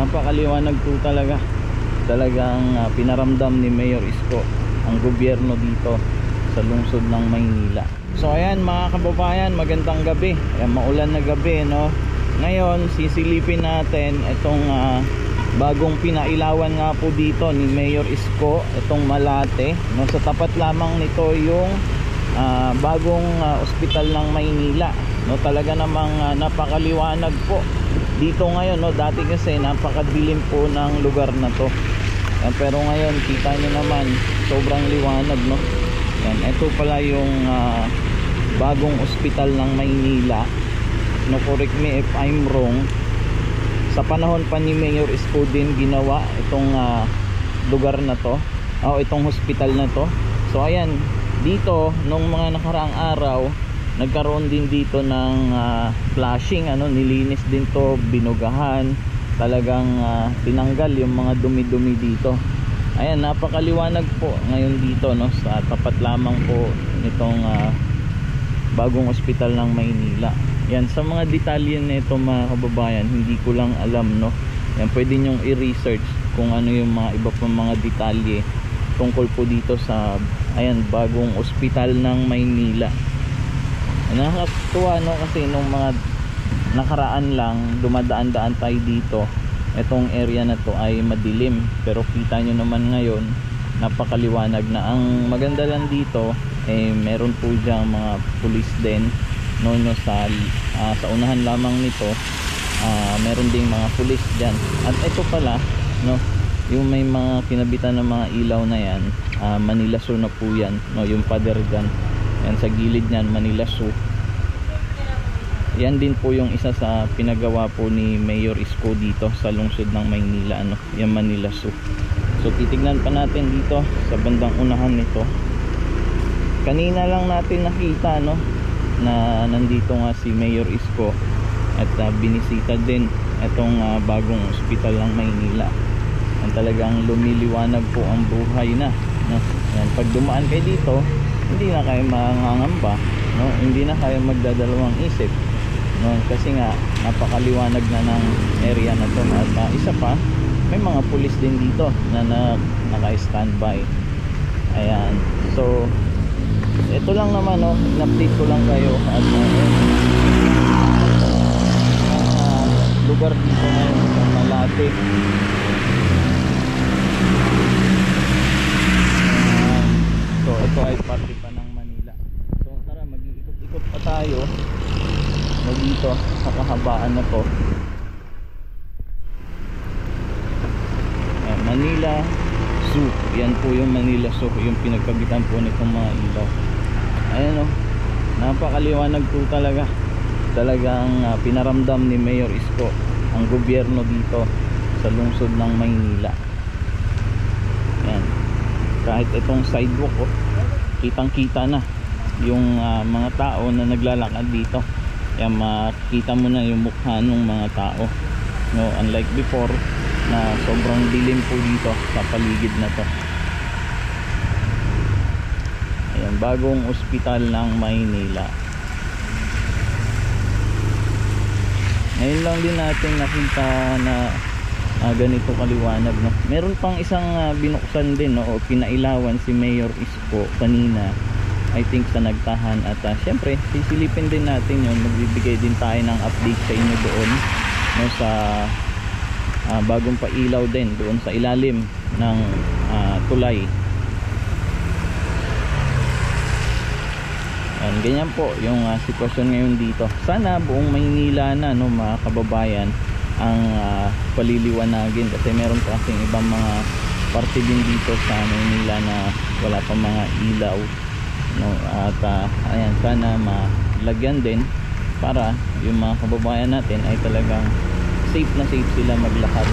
napakaliwanag po talaga. Talagang pinaramdam ni Mayor Isko ang gobyerno dito sa lungsod ng Maynila. So ayan mga kababayan, magandang gabi. Ayan, maulan na gabi, no? Ngayon sisilipin natin itong bagong pinailawan nga po dito ni Mayor Isko, itong Malate, no? Sa tapat lamang nito yung bagong ospital ng Maynila, no? Talaga namang napakaliwanag po dito ngayon, no? Dati kasi napakadilim po ng lugar na to. Yan, pero ngayon kita nyo naman sobrang liwanag, no? Yan, ito pala yung bagong ospital ng Maynila, no? Correct me if I'm wrong. Sa panahon pa ni Mayor Isko din ginawa itong lugar na to, itong hospital na to. So ayan, dito nung mga nakaraang araw nagkaroon din dito ng flashing, nilinis din to, binugahan, talagang tinanggal yung mga dumi-dumi dito. Ayan, napakaliwanag po ngayon dito, no, sa tapat lamang po nitong bagong ospital ng Maynila. Yan, sa mga detalye nito mga kababayan, hindi ko lang alam, no. Yan, pwede nyong i-research kung ano yung mga iba pang mga detalye tungkol po dito sa ayan, bagong ospital ng Maynila. Nakakatuwa, no, kasi nung mga nakaraan lang dumadaan-daan tayo dito, itong area na to ay madilim, pero kita nyo naman ngayon napakaliwanag na. Ang maganda lang dito meron po diyang mga pulis din, no, sa unahan lamang nito meron ding mga pulis dyan. At ito pala, no, yung may mga kinabitan ng mga ilaw na yan, Manila Zoo na po yan, no, yung pader dyan, yan sa gilid nyan, Manila Zoo. Yan din po yung isa sa pinagawa po ni Mayor Isko dito sa lungsod ng Maynila, yung Manila Zoo. So titignan pa natin dito sa bandang unahan nito. Kanina lang natin nakita, no, na nandito nga si Mayor Isko at binisita din itong bagong ospital ng Maynila. Ang talagang lumiliwanag po ang buhay na, no? Yan, pag dumaan kayo dito, hindi na kayo mangangamba, no? Hindi na kayo magdadalawang isip, no? Kasi nga napakaliwanag na ng area na to. At isa pa, may mga pulis din dito na naka-standby. Ayan, so ito lang naman, no, in-update ko lang kayo. At lugar dito ngayon sa Malate. So ito ay parte pa ng Manila. So tara, mag-iikot-ikot pa tayo dito sa kahabaan na to. Manila Zoo. Yan po yung Manila Zoo, yung pinagkabitan po nitong mga ilaw. Ayan, o, napakaliwanag po talaga. Talagang pinaramdam ni Mayor Isko ang gobyerno dito sa lungsod ng Maynila. Yan, kahit itong sidewalk, kitang kita na yung mga tao na naglalakad dito. Yan, makita mo na yung mukha ng mga tao, no? Unlike before na sobrang dilim po dito sa paligid na to. Ayan, bagong ospital ng Maynila. Ngayon lang din natin nakita na ganito kaliwanag, no? Meron pang isang binuksan din, no, o pinailawan si Mayor Isko kanina, I think sa Nagtahan. At syempre sisilipin din natin yun, magbibigay din tayo ng update sa inyo doon, no, sa bagong pailaw din doon sa ilalim ng tulay. Yan, ganyan po yung sitwasyon ngayon dito. Sana buong Maynila na, no, mga kababayan, ang paliliwanagin, kasi meron pa kasing ibang mga parte din dito sa Maynila na wala pa mga ilaw, no? At ayan, sana malagyan din para yung mga kababayan natin ay talagang safe na safe sila maglakad.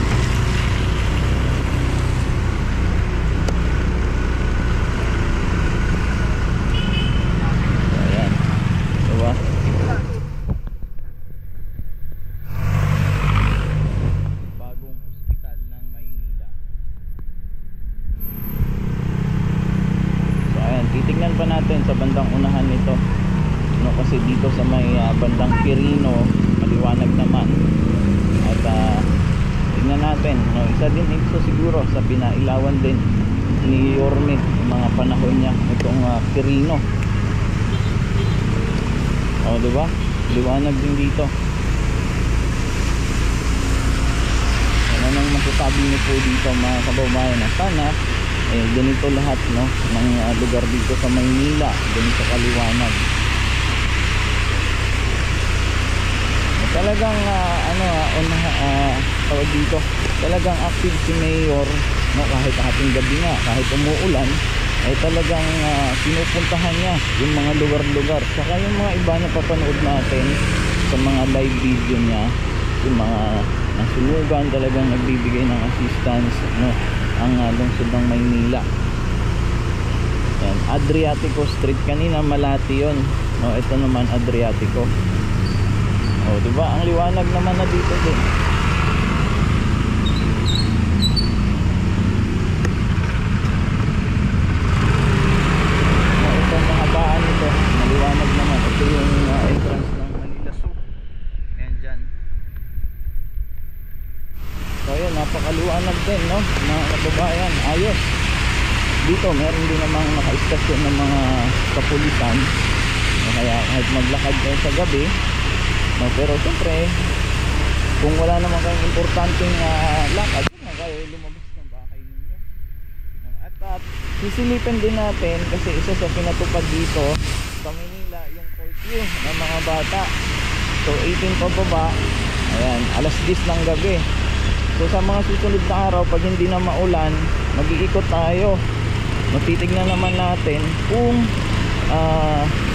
So ayan, diba? Bagong ospital ng Maynila. So ayan, titignan pa natin sa bandang unahan nito, no, kasi dito sa may bandang Quirino maliwanag naman. At tingnan natin, no? Isa din ito siguro sa pinailawan din ni Yorme yung mga panahon niya, itong Quirino. O diba, liwanag din dito. Ano nang masasabi niyo po dito mga kababayan, na sana ganito lahat, no, ng lugar dito sa Maynila, ganito kaliwanag. Talagang tawag dito, talagang active si Mayor, no, kahit ating gabi nga, kahit umuulan, ay talagang pinupuntahan niya yung mga lugar-lugar. Saka yung mga iba na papanood natin sa mga live video niya, yung mga nasunugan, talagang nagbibigay ng assistance, no, ang lungsod ng Maynila. Yan, Adriatico Street, kanina Malati yun, no, ito naman Adriatico. O diba, ang liwanag naman na dito din. Ito ang mahabaan nito, maliwanag naman. Ito yung entrance ng Manila Zoo. Ayan dyan. So ayan, napakaliwanag din, no, mga kababayan. Ayos. Dito meron din namang naka-istasyon ng mga kapulisan, kaya kahit maglakad kayo sa gabi, no, pero siyempre kung wala naman kayong importanteng lakad, kayo lumabas ng bahay ninyo. At sisilipin din natin, kasi isa sa pinatupad dito sa Manila yung curfew ng mga bata. So 18 pababa, ayan, alas 10 ng gabi. So sa mga susunod na araw, pag hindi na maulan, mag-iikot tayo. Matitignan naman natin kung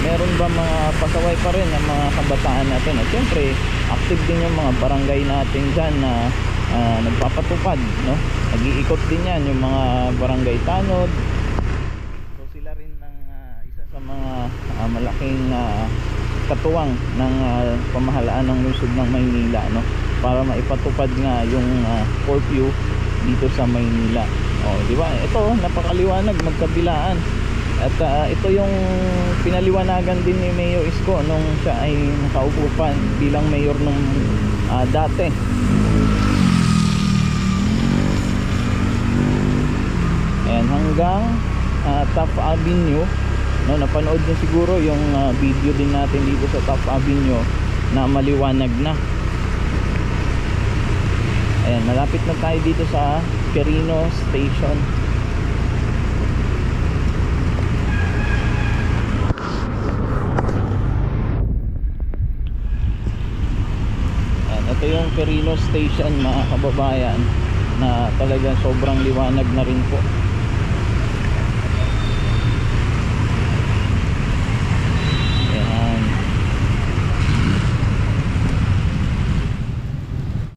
meron ba mga pasaway pa rin ng mga kabataan natin. At siyempre active din yung mga barangay natin dyan na nagpapatupad, no? Nag-iikot din yan yung mga barangay tanod. So sila rin ang isa sa mga malaking katuwang ng pamahalaan ng lungsod ng Maynila, no, para maipatupad nga yung curfew dito sa Maynila. O di ba, ito napakaliwanag, magkabilaan. At ito yung pinaliwanagan din ni Mayor Isko nung siya ay nakaupo pa bilang mayor nung dati. Ayan, hanggang Taft Avenue, no, napanood niyo siguro yung video din natin dito sa Taft Avenue na maliwanag na. Ayan, malapit na tayo dito sa Quirino Station. Ito yung Quirino Station mga kababayan, na talagang sobrang liwanag na rin po.